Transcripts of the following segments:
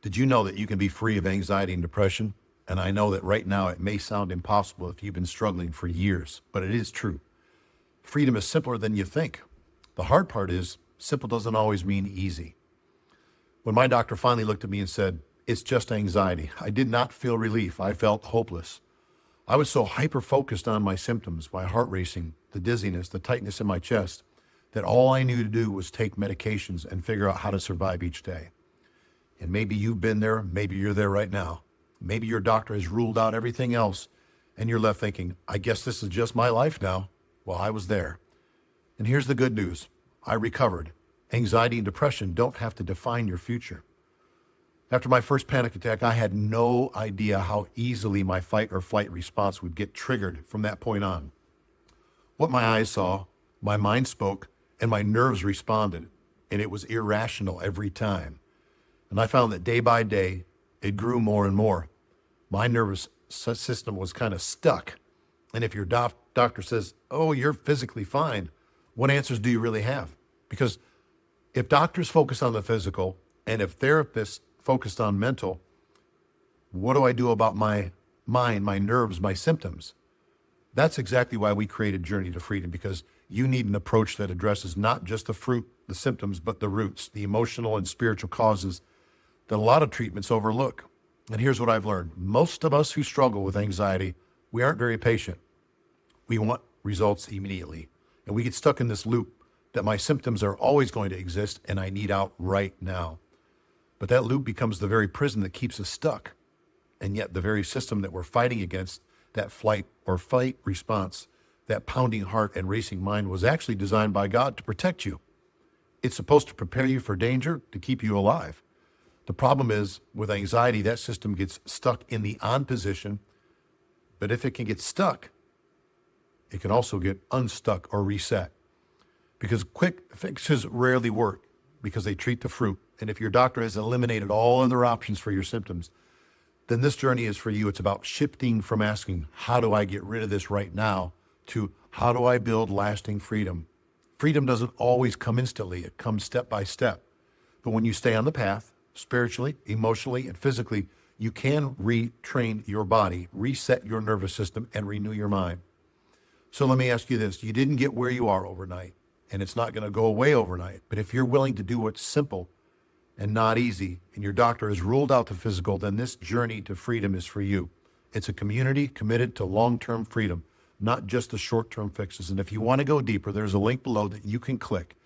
Did you know that you can be free of anxiety and depression? And I know that right now it may sound impossible if you've been struggling for years, but it is true. Freedom is simpler than you think. The hard part is, simple doesn't always mean easy. When my doctor finally looked at me and said, "It's just anxiety," I did not feel relief. I felt hopeless. I was so hyper-focused on my symptoms, my heart racing, the dizziness, the tightness in my chest, that all I knew to do was take medications and figure out how to survive each day. And maybe you've been there, maybe you're there right now. Maybe your doctor has ruled out everything else, and you're left thinking, I guess this is just my life now. Well, I was there. And here's the good news. I recovered. Anxiety and depression don't have to define your future. After my first panic attack, I had no idea how easily my fight or flight response would get triggered from that point on. What my eyes saw, my mind spoke, and my nerves responded, and it was irrational every time. And I found that day by day, it grew more and more. My nervous system was kind of stuck. And if your doctor says, "Oh, you're physically fine," what answers do you really have? Because if doctors focus on the physical and if therapists focused on mental, what do I do about my mind, my nerves, my symptoms? That's exactly why we created Journey to Freedom, because you need an approach that addresses not just the fruit, the symptoms, but the roots, the emotional and spiritual causes that a lot of treatments overlook. And here's what I've learned. Most of us who struggle with anxiety, we aren't very patient. We want results immediately. And we get stuck in this loop that my symptoms are always going to exist and I need out right now. But that loop becomes the very prison that keeps us stuck. And yet the very system that we're fighting against, that flight or fight response, that pounding heart and racing mind, was actually designed by God to protect you. It's supposed to prepare you for danger, to keep you alive. The problem is, with anxiety, that system gets stuck in the on position. But if it can get stuck, it can also get unstuck or reset. Because quick fixes rarely work because they treat the fruit. And if your doctor has eliminated all other options for your symptoms, then this journey is for you. It's about shifting from asking, how do I get rid of this right now, to how do I build lasting freedom? Freedom doesn't always come instantly. It comes step by step. But when you stay on the path, spiritually, emotionally, and physically, you can retrain your body, reset your nervous system, and renew your mind. So let me ask you this. You didn't get where you are overnight, and it's not going to go away overnight. But if you're willing to do what's simple and not easy, and your doctor has ruled out the physical, then this journey to freedom is for you. It's a community committed to long-term freedom, not just the short-term fixes. And if you want to go deeper, there's a link below that you can click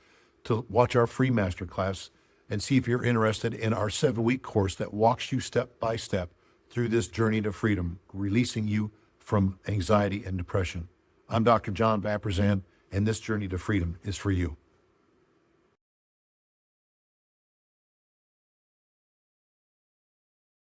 to watch our free masterclass and see if you're interested in our 7-week course that walks you step by step through this journey to freedom, releasing you from anxiety and depression. I'm Dr. John Vaprezsan, and this journey to freedom is for you.